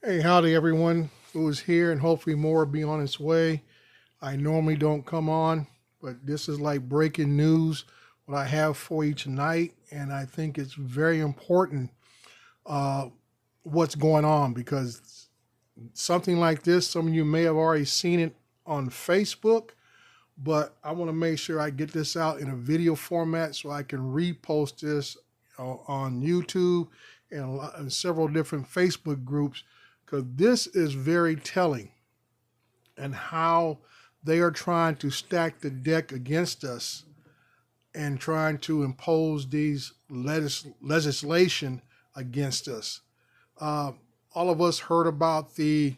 Hey, howdy everyone who is here, and hopefully more will be on its way. I normally don't come on, but this is like breaking news, what I have for you tonight, and I think it's very important what's going on, because something like this, some of you may have already seen it on Facebook, but I want to make sure I get this out in a video format so I can repost this on YouTube and several different Facebook groups, because this is very telling and how they are trying to stack the deck against us and trying to impose these legislation against us. All of us heard about the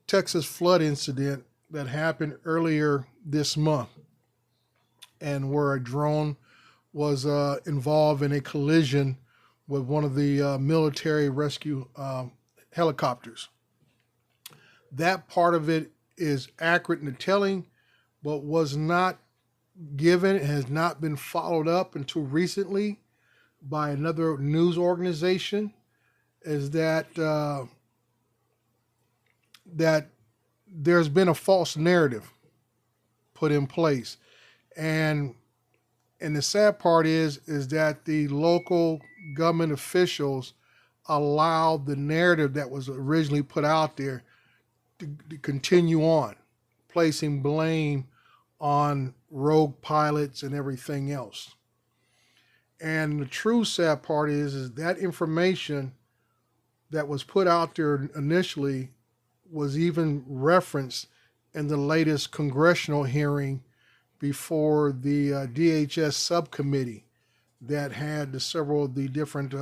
Texas flood incident that happened earlier this month, and where a drone was involved in a collision with one of the military rescue helicopters. That part of it is accurate in the telling, but was not given and has not been followed up until recently by another news organization is that that there's been a false narrative put in place, and the sad part is that the local government officials allowed the narrative that was originally put out there to continue on, placing blame on rogue pilots and everything else. And the true sad part is that information that was put out there initially was even referenced in the latest congressional hearing before the DHS subcommittee that had several of the different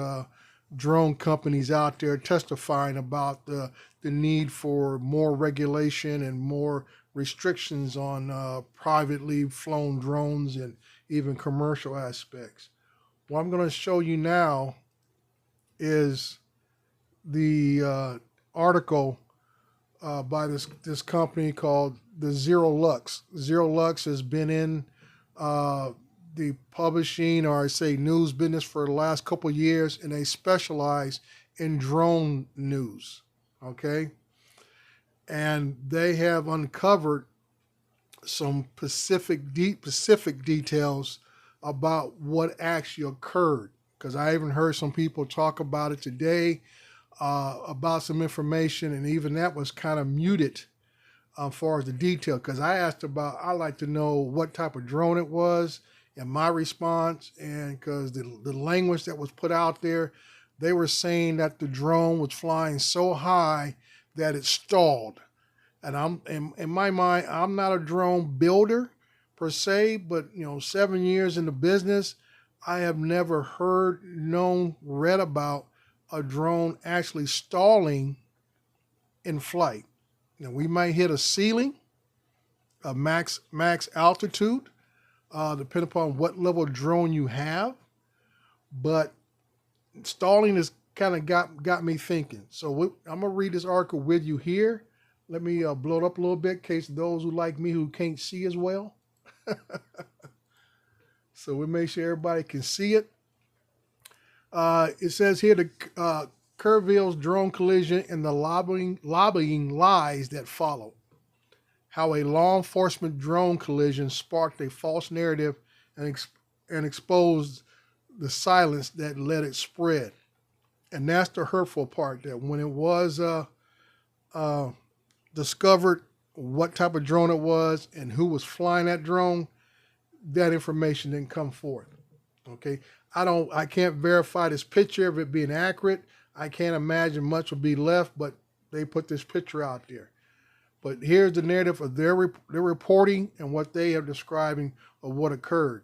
drone companies out there testifying about the need for more regulation and more restrictions on privately flown drones and even commercial aspects. What I'm going to show you now is the article by this company called the Zero Lux. Zero Lux has been in the publishing, or I say news business, for the last couple of years, and they specialize in drone news. Okay, and they have uncovered some specific details about what actually occurred. Because I even heard some people talk about it today, about some information, and even that was kind of muted as far as the detail. Because I like to know what type of drone it was, and my response, and because the language that was put out there, they were saying that the drone was flying so high that it stalled. And I'm in my mind, I'm not a drone builder per se, but 7 years in the business, I have never heard, read about a drone actually stalling in flight. Now, we might hit a ceiling, a max altitude, depending upon what level of drone you have, but stalling has kind of got me thinking. So I'm gonna read this article with you here. Let me blow it up a little bit in case those who like me who can't see as well. So we make sure everybody can see it. It says here the Kerrville's drone collision and the lobbying lies that followed. How a law enforcement drone collision sparked a false narrative and exposed the silence that let it spread. And that's the hurtful part, that when it was discovered what type of drone it was and who was flying that drone, that information didn't come forth. Okay, I can't verify this picture of it being accurate. I can't imagine much will be left, but they put this picture out there. But here's the narrative of their reporting and what they are describing of what occurred.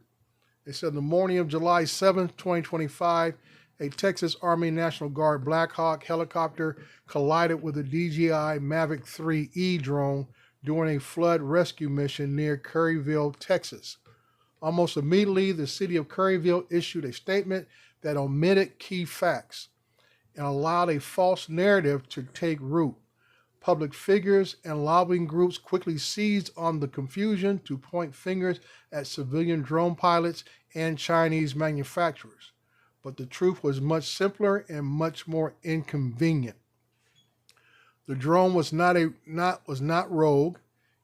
They said the morning of July 7th, 2025, a Texas Army National Guard Black Hawk helicopter collided with a DJI Mavic 3E drone during a flood rescue mission near Kerrville, Texas. Almost immediately, the city of Kerrville issued a statement that omitted key facts and allowed a false narrative to take root. Public figures and lobbying groups quickly seized on the confusion to point fingers at civilian drone pilots and Chinese manufacturers. But the truth was much simpler and much more inconvenient. The drone was not rogue.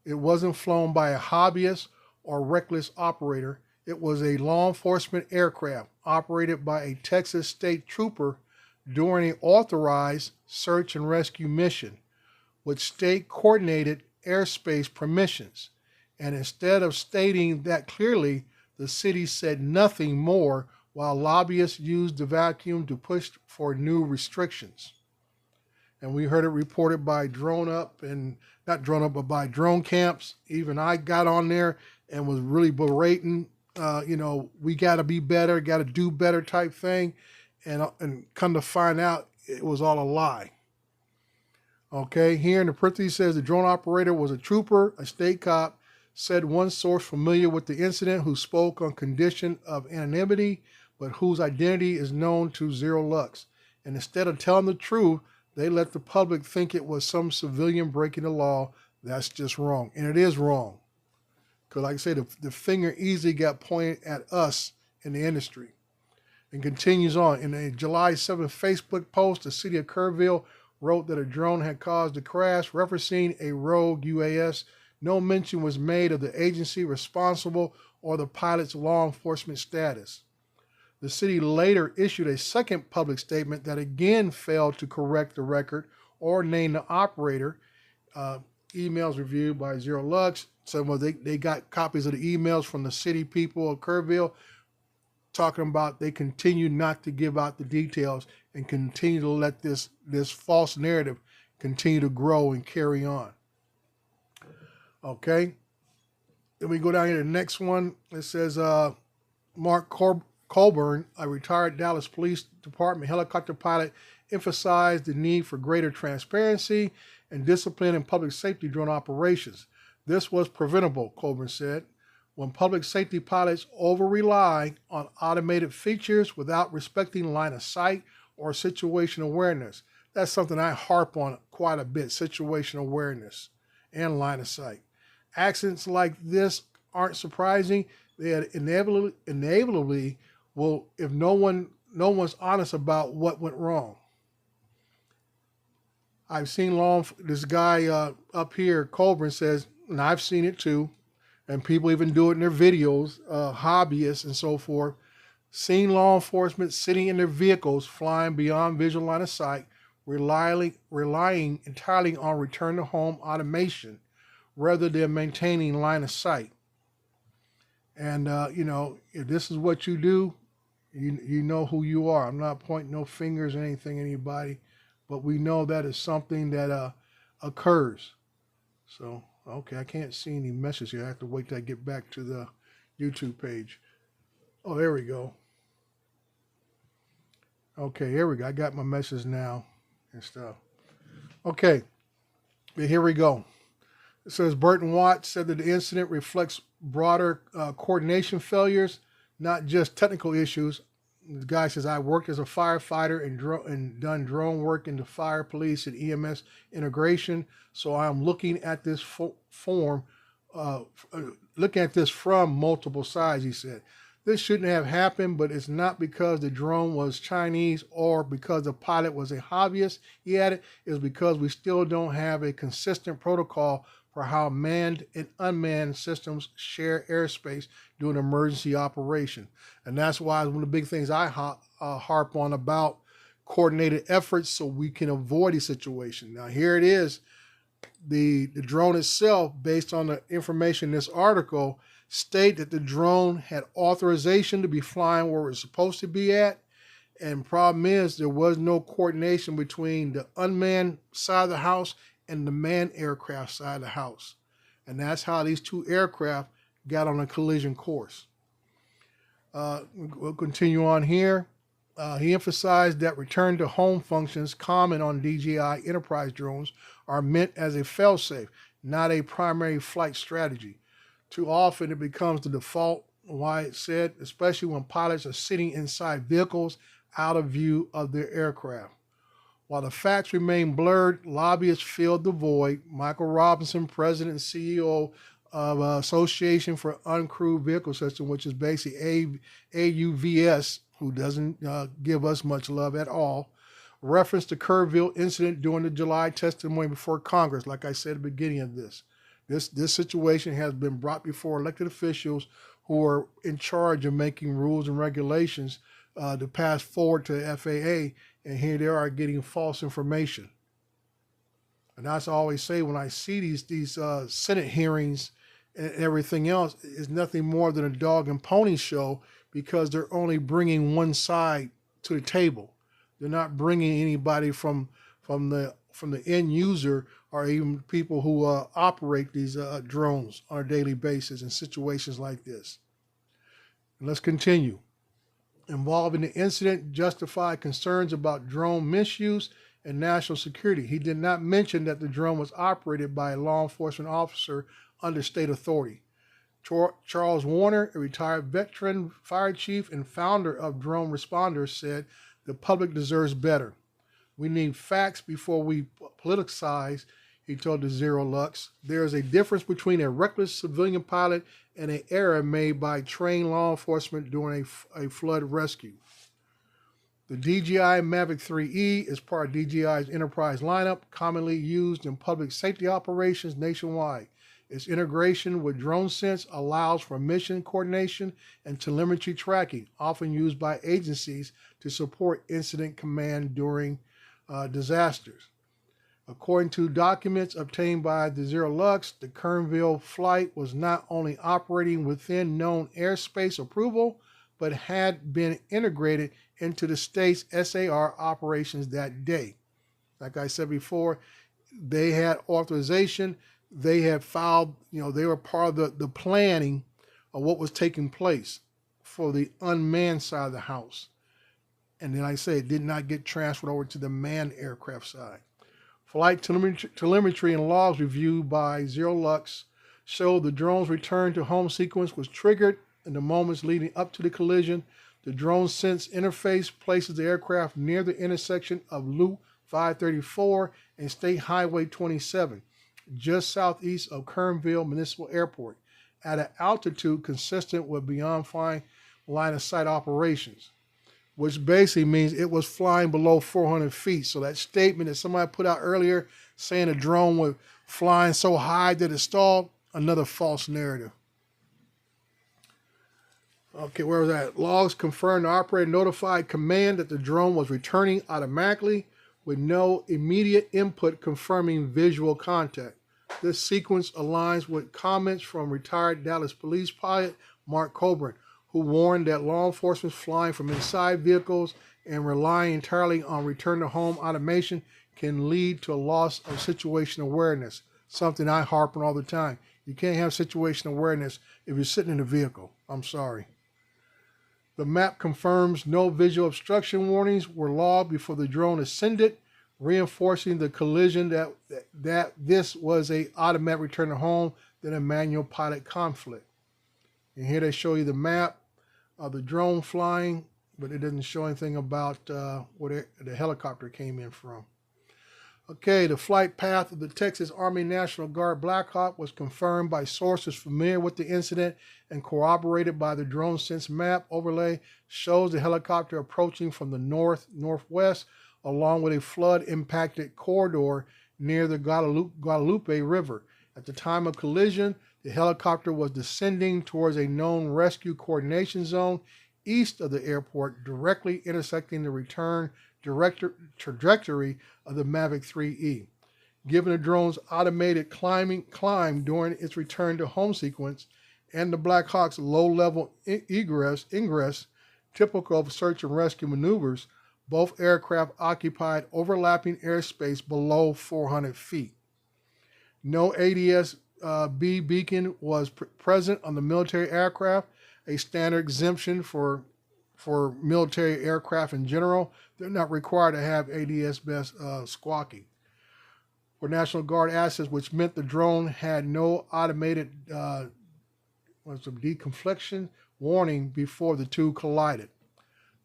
It wasn't flown by a hobbyist or reckless operator. It was a law enforcement aircraft operated by a Texas state trooper during an authorized search and rescue mission with state coordinated airspace permissions. And instead of stating that clearly, the city said nothing more while lobbyists used the vacuum to push for new restrictions. And we heard it reported by by Drone Camps. Even I got on there and was really berating, we got to be better, got to do better type thing. And come to find out, it was all a lie. Okay, here in the parentheses says the drone operator was a trooper, a state cop, said one source familiar with the incident who spoke on condition of anonymity, but whose identity is known to Zero Lux. And instead of telling the truth, they let the public think it was some civilian breaking the law. That's just wrong. And it is wrong. Because like I said, the finger easily got pointed at us in the industry. And continues on. In a July 7th Facebook post, the city of Kerrville wrote that a drone had caused the crash, referencing a rogue UAS. No mention was made of the agency responsible or the pilot's law enforcement status. The city later issued a second public statement that again failed to correct the record or name the operator. Emails reviewed by Zero Lux said, well, they got copies of the emails from the city people of Kerrville talking about they continue not to give out the details and continue to let this false narrative continue to grow and carry on. Okay. Then we go down here to the next one. It says Mark Coburn, a retired Dallas Police Department helicopter pilot, emphasized the need for greater transparency and discipline in public safety drone operations. This was preventable, Coburn said. When public safety pilots over-rely on automated features without respecting line of sight or situation awareness. That's something I harp on quite a bit, situation awareness and line of sight. Accidents like this aren't surprising. They inevitably will if no one's honest about what went wrong. I've seen this guy up here, Coburn says, and I've seen it too, and people even do it in their videos, hobbyists and so forth, seen law enforcement sitting in their vehicles flying beyond visual line of sight, relying entirely on return to home automation rather than maintaining line of sight. And, if this is what you do, you know who you are. I'm not pointing no fingers or anything at anybody, but we know that is something that occurs. So, okay, I can't see any messages here. I have to wait till I get back to the YouTube page. Oh, there we go. Okay, here we go. I got my message now and stuff. Okay, but here we go. It says Burton Watt said that the incident reflects broader coordination failures, not just technical issues. The guy says, I worked as a firefighter and done drone work in the fire, police, and EMS integration. So I'm looking at this looking at this from multiple sides, he said. This shouldn't have happened, but it's not because the drone was Chinese or because the pilot was a hobbyist, he added. It's because we still don't have a consistent protocol for how manned and unmanned systems share airspace during emergency operation. And that's why one of the big things I harp on about coordinated efforts so we can avoid a situation. Now, here it is. The drone itself, based on the information in this article, state that the drone had authorization to be flying where it's supposed to be at. And problem is there was no coordination between the unmanned side of the house and the manned aircraft side of the house. And that's how these two aircraft got on a collision course. We'll continue on here. He emphasized that return to home functions common on DJI enterprise drones are meant as a failsafe, not a primary flight strategy. Too often it becomes the default, Wyatt said, especially when pilots are sitting inside vehicles out of view of their aircraft. While the facts remain blurred, lobbyists filled the void. Michael Robinson, president and CEO of Association for Uncrewed Vehicle System, which is basically AUVS, who doesn't give us much love at all, referenced the Kerrville incident during the July testimony before Congress. Like I said at the beginning of this situation has been brought before elected officials who are in charge of making rules and regulations to pass forward to the FAA, and here they are getting false information. And that's what I always say when I see these Senate hearings and everything else, is nothing more than a dog and pony show, because they're only bringing one side to the table. They're not bringing anybody from the end user or even people who operate these drones on a daily basis in situations like this. And let's continue. Involving the incident justified concerns about drone misuse and national security. He did not mention that the drone was operated by a law enforcement officer under state authority. Charles Warner, a retired veteran fire chief and founder of Drone Responders, said, the public deserves better. We need facts before we politicize He told the Zero Lux, there is a difference between a reckless civilian pilot and an error made by trained law enforcement during a flood rescue. The DJI Mavic 3E is part of DJI's enterprise lineup, commonly used in public safety operations nationwide. Its integration with DroneSense allows for mission coordination and telemetry tracking, often used by agencies to support incident command during disasters. According to documents obtained by the Zero Lux, the Kernville flight was not only operating within known airspace approval, but had been integrated into the state's SAR operations that day. Like I said before, they had authorization. They had filed, they were part of the planning of what was taking place for the unmanned side of the house. And then, like I say, it did not get transferred over to the manned aircraft side. Flight telemetry and logs reviewed by Zero Lux showed the drone's return to home sequence was triggered in the moments leading up to the collision. The DroneSense interface places the aircraft near the intersection of Loop 534 and State Highway 27, just southeast of Kernville Municipal Airport, at an altitude consistent with beyond flying line of sight operations, which basically means it was flying below 400 feet. So that statement that somebody put out earlier saying the drone was flying so high that it stalled, another false narrative. Okay, where was that? Logs confirmed the operator notified command that the drone was returning automatically with no immediate input confirming visual contact. This sequence aligns with comments from retired Dallas police pilot Mark Coburn, who warned that law enforcement flying from inside vehicles and relying entirely on return to home automation can lead to a loss of situation awareness, something I harp on all the time. You can't have situation awareness if you're sitting in a vehicle. I'm sorry. The map confirms no visual obstruction warnings were logged before the drone ascended, reinforcing the collision that this was a automatic return to home than a manual pilot conflict. And here they show you the map of the drone flying, but it doesn't show anything about where the helicopter came in from. Okay, the flight path of the Texas Army National Guard Black Hawk was confirmed by sources familiar with the incident and corroborated by the DroneSense map overlay, shows the helicopter approaching from the northwest along with a flood-impacted corridor near the Guadalupe River. At the time of collision, the helicopter was descending towards a known rescue coordination zone east of the airport, directly intersecting the return trajectory of the Mavic 3E. Given the drone's automated climb during its return to home sequence and the Black Hawk's low-level ingress, typical of search and rescue maneuvers, both aircraft occupied overlapping airspace below 400 feet. No ADS-B beacon was present on the military aircraft, a standard exemption for military aircraft in general. They're not required to have ADS-B squawking. For National Guard assets, which meant the drone had no automated deconfliction warning before the two collided.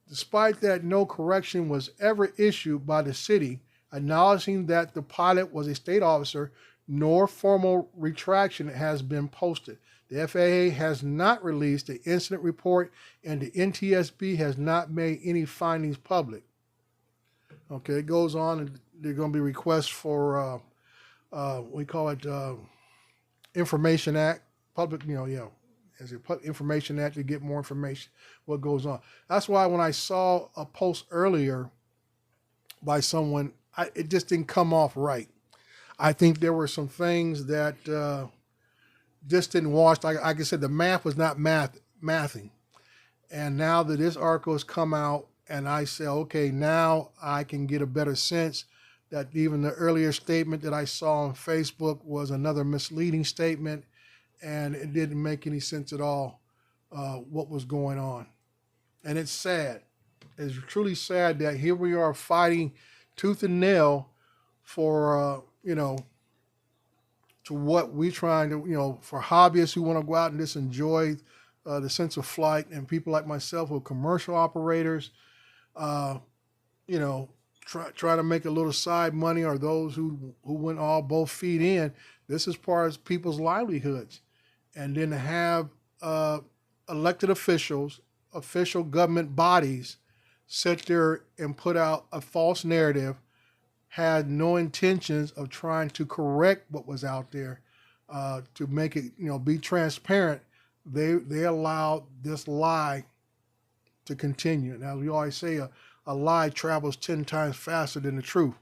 Despite that, no correction was ever issued by the city acknowledging that the pilot was a state officer, nor formal retraction has been posted. The FAA has not released the incident report, and the NTSB has not made any findings public. Okay, it goes on, and there are going to be requests for, we call it Information Act, public, as a Information Act to get more information, what goes on. That's why when I saw a post earlier by someone, it just didn't come off right. I think there were some things that just didn't wash. Like I said, the math was not mathing. And now that this article has come out, and I say, okay, now I can get a better sense that even the earlier statement that I saw on Facebook was another misleading statement, and it didn't make any sense at all what was going on. And it's sad. It's truly sad that here we are fighting tooth and nail for, to what we're trying to, for hobbyists who want to go out and just enjoy the sense of flight, and people like myself who are commercial operators, trying to make a little side money, or those who went both feet in. This is part of people's livelihoods. And then to have elected officials, official government bodies sit there and put out a false narrative, had no intentions of trying to correct what was out there, to make it, be transparent. They allowed this lie to continue. And as we always say, a lie travels 10 times faster than the truth.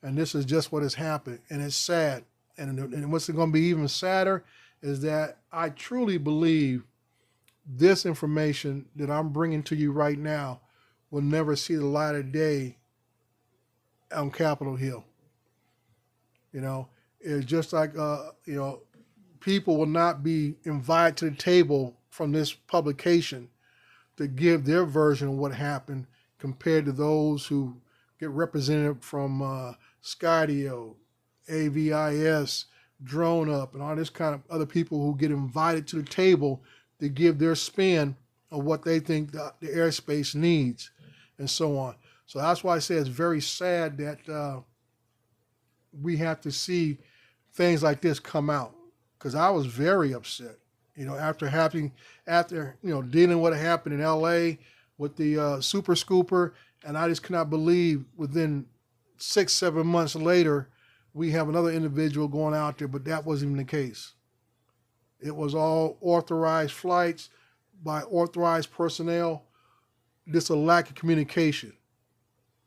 And this is just what has happened. And it's sad. And what's going to be even sadder is that I truly believe this information that I'm bringing to you right now will never see the light of day on Capitol Hill. It's just like, people will not be invited to the table from this publication to give their version of what happened, compared to those who get represented from Skydio, AVIS, Drone Up, and all this kind of other people who get invited to the table to give their spin of what they think the airspace needs, and so on. So that's why I say it's very sad that we have to see things like this come out, because I was very upset, after dealing with what happened in LA with the Super Scooper, and I just cannot believe within 6-7 months later we have another individual going out there, but that wasn't even the case. It was all authorized flights by authorized personnel. Just a lack of communication.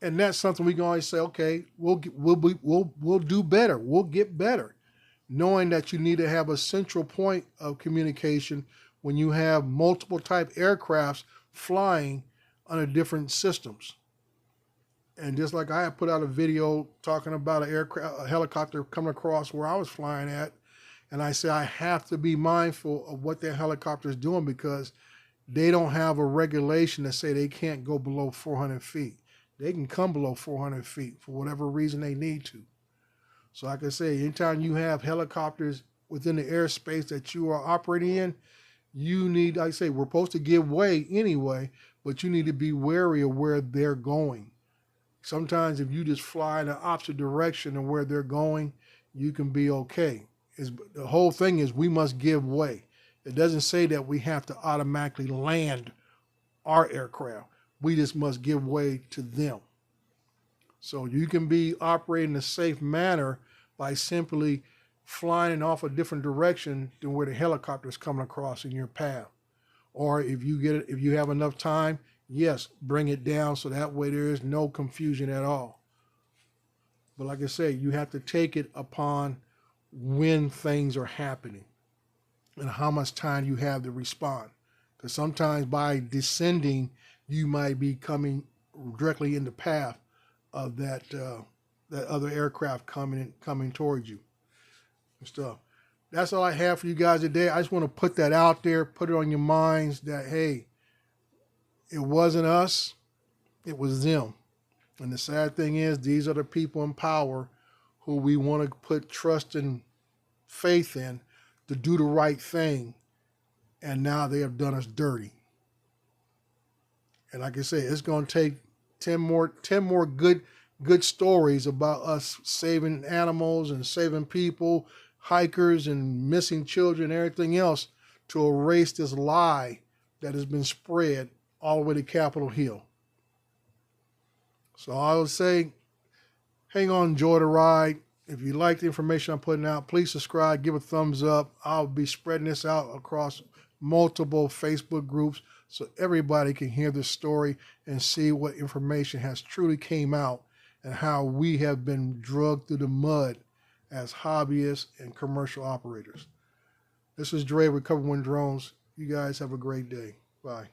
And that's something we can always say, okay, we'll do better. We'll get better. Knowing that you need to have a central point of communication when you have multiple type aircrafts flying under different systems. And just like I had put out a video talking about a helicopter coming across where I was flying at, and I said I have to be mindful of what that helicopter is doing, because they don't have a regulation that say they can't go below 400 feet. They can come below 400 feet for whatever reason they need to. So like I say, anytime you have helicopters within the airspace that you are operating in, you need, like I say, we're supposed to give way anyway, but you need to be wary of where they're going. Sometimes if you just fly in the opposite direction of where they're going, you can be okay. The whole thing is we must give way. It doesn't say that we have to automatically land our aircraft. We just must give way to them. So you can be operating in a safe manner by simply flying off a different direction than where the helicopter is coming across in your path. Or if you have enough time, yes, bring it down so that way there is no confusion at all. But like I say, you have to take it upon when things are happening and how much time you have to respond. Because sometimes by descending, you might be coming directly in the path of that other aircraft coming towards you and stuff. That's all I have for you guys today. I just want to put that out there, put it on your minds that, hey, it wasn't us, it was them. And the sad thing is, these are the people in power who we want to put trust and faith in to do the right thing, and now they have done us dirty. And like I say, it's going to take 10 more good stories about us saving animals and saving people, hikers and missing children and everything else, to erase this lie that has been spread all the way to Capitol Hill. So I would say, hang on, enjoy the ride. If you like the information I'm putting out, please subscribe, give a thumbs up. I'll be spreading this out across multiple Facebook groups so everybody can hear this story and see what information has truly came out and how we have been drugged through the mud as hobbyists and commercial operators. This is Dre, Recoveryonedrone. You guys have a great day. Bye.